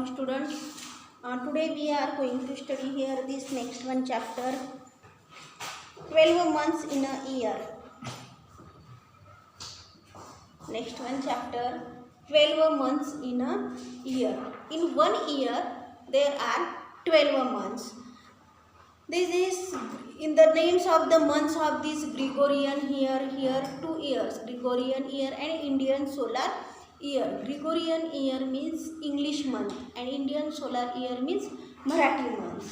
students. Today we are going to study here this next one chapter, 12 months in a year. Next one chapter, 12 months in a year. In 1 year there are 12 months. This is in the names of the months of this Gregorian here 2 years, Gregorian year and Indian solar year. Gregorian year means English month and Indian solar year means Marathi month.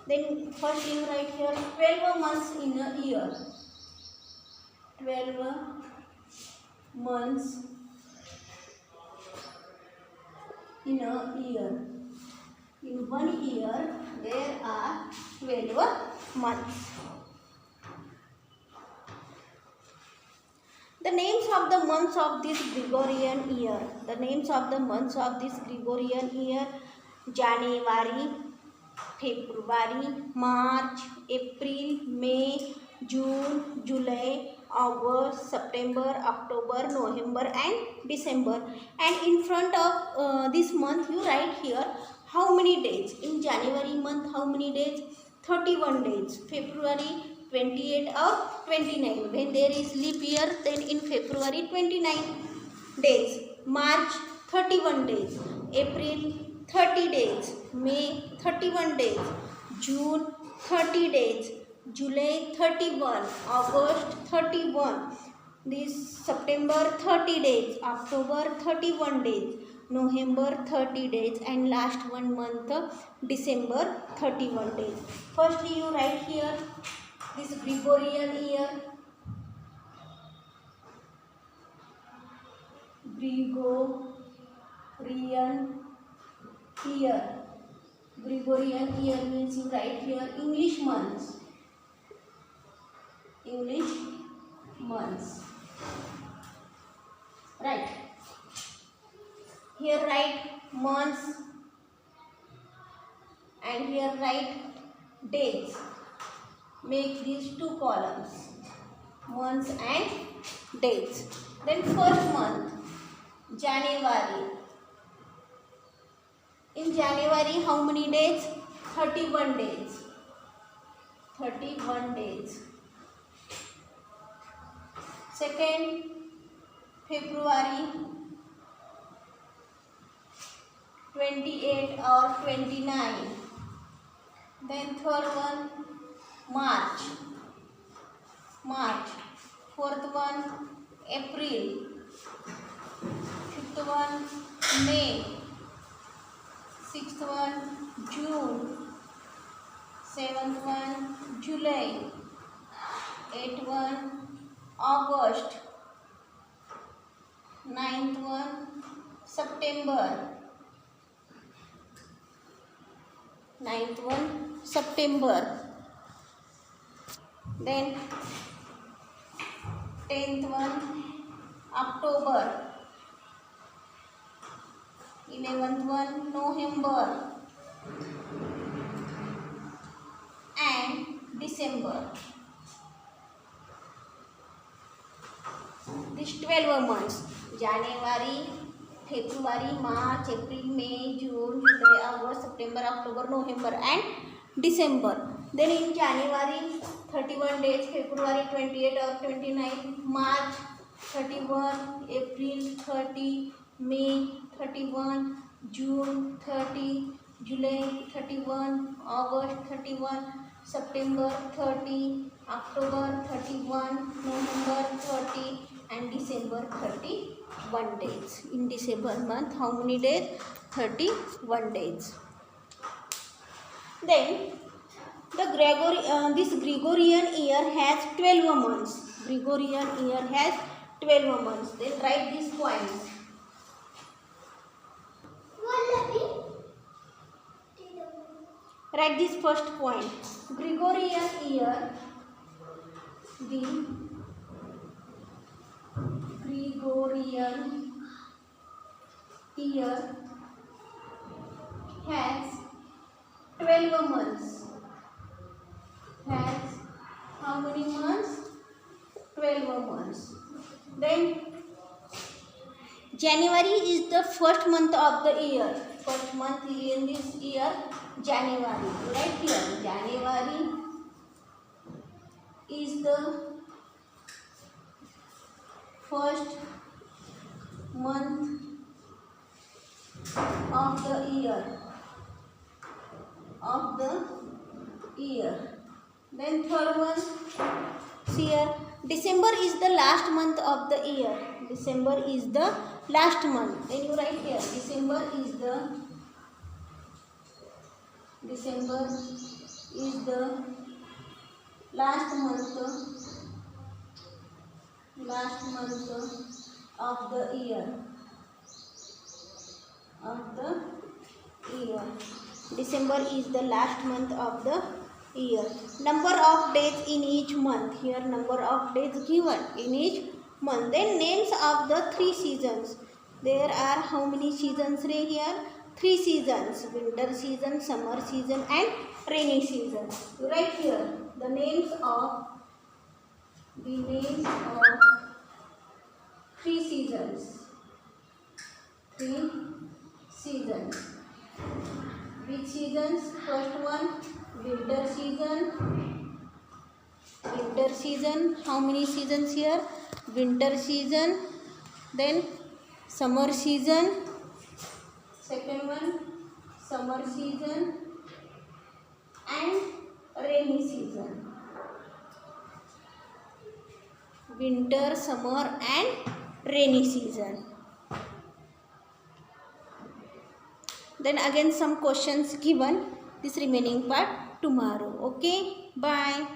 Then first you write here 12 months in a year. 12 months in a year. In 1 year there are 12 months. The names of the months of this Gregorian year. The names of the months of this Gregorian year: January, February, March, April, May, June, July, August, September, October, November and December. And in front of this month you write here how many days. In January month how many days? 31 days. February 28 or 29. When there is leap year, then in February 29 days. March 31 days. April 30 days. May 31 days. June 30 days. July 31. August 31. This September 30 days. October 31 days. November 30 days and last one month December 31 days. Firstly you write here this Gregorian year. Gregorian year. Gregorian year means you write here English months. English months. Right. Here write months and here write days. Make these two columns, months and dates. Then first month, January. In January how many days? 31 days. 31 days. Second, February. 28 or 29. Then third one, March. Fourth one, April. Fifth one, May. Sixth one, June. Seventh one, July. Eighth one, August. Ninth one, September. Ninth one, September. Then 10th one, October. 11th one, November and December. These 12 months: January, February, March, April, May, June, July, August, September, October, November and December. Then in January 31 days, February 28 or 29, March 31, April 30, May 31, June 30, July 31, August 31, September 30, October 31, November 30 and December 31 days. In December month how many days? 31 days. Then this Gregorian year has 12 months. Gregorian year has 12 months. Then write these points. Write this first point. Gregorian year. The Gregorian year has 12 months. Has how many months? 12 months. Then January is the first month of the year. first month in this year, January. Right here, January is the first month of the year. Then third one, here, December is the last month of the year. December is the last month. Then you write here, December is the last month of the year. December is the last month of the year. Number of days in each month. Here number of days given in each month. Then names of the 3 seasons. There are how many seasons here? 3 seasons. Winter season, summer season and rainy season. Right here the names of 3 seasons. Which seasons? First one, winter season. How many seasons here? Winter season. Then summer season. Second one, summer season and rainy season. Winter, summer and rainy season. Then again some questions given, this remaining part tomorrow. Okay, bye.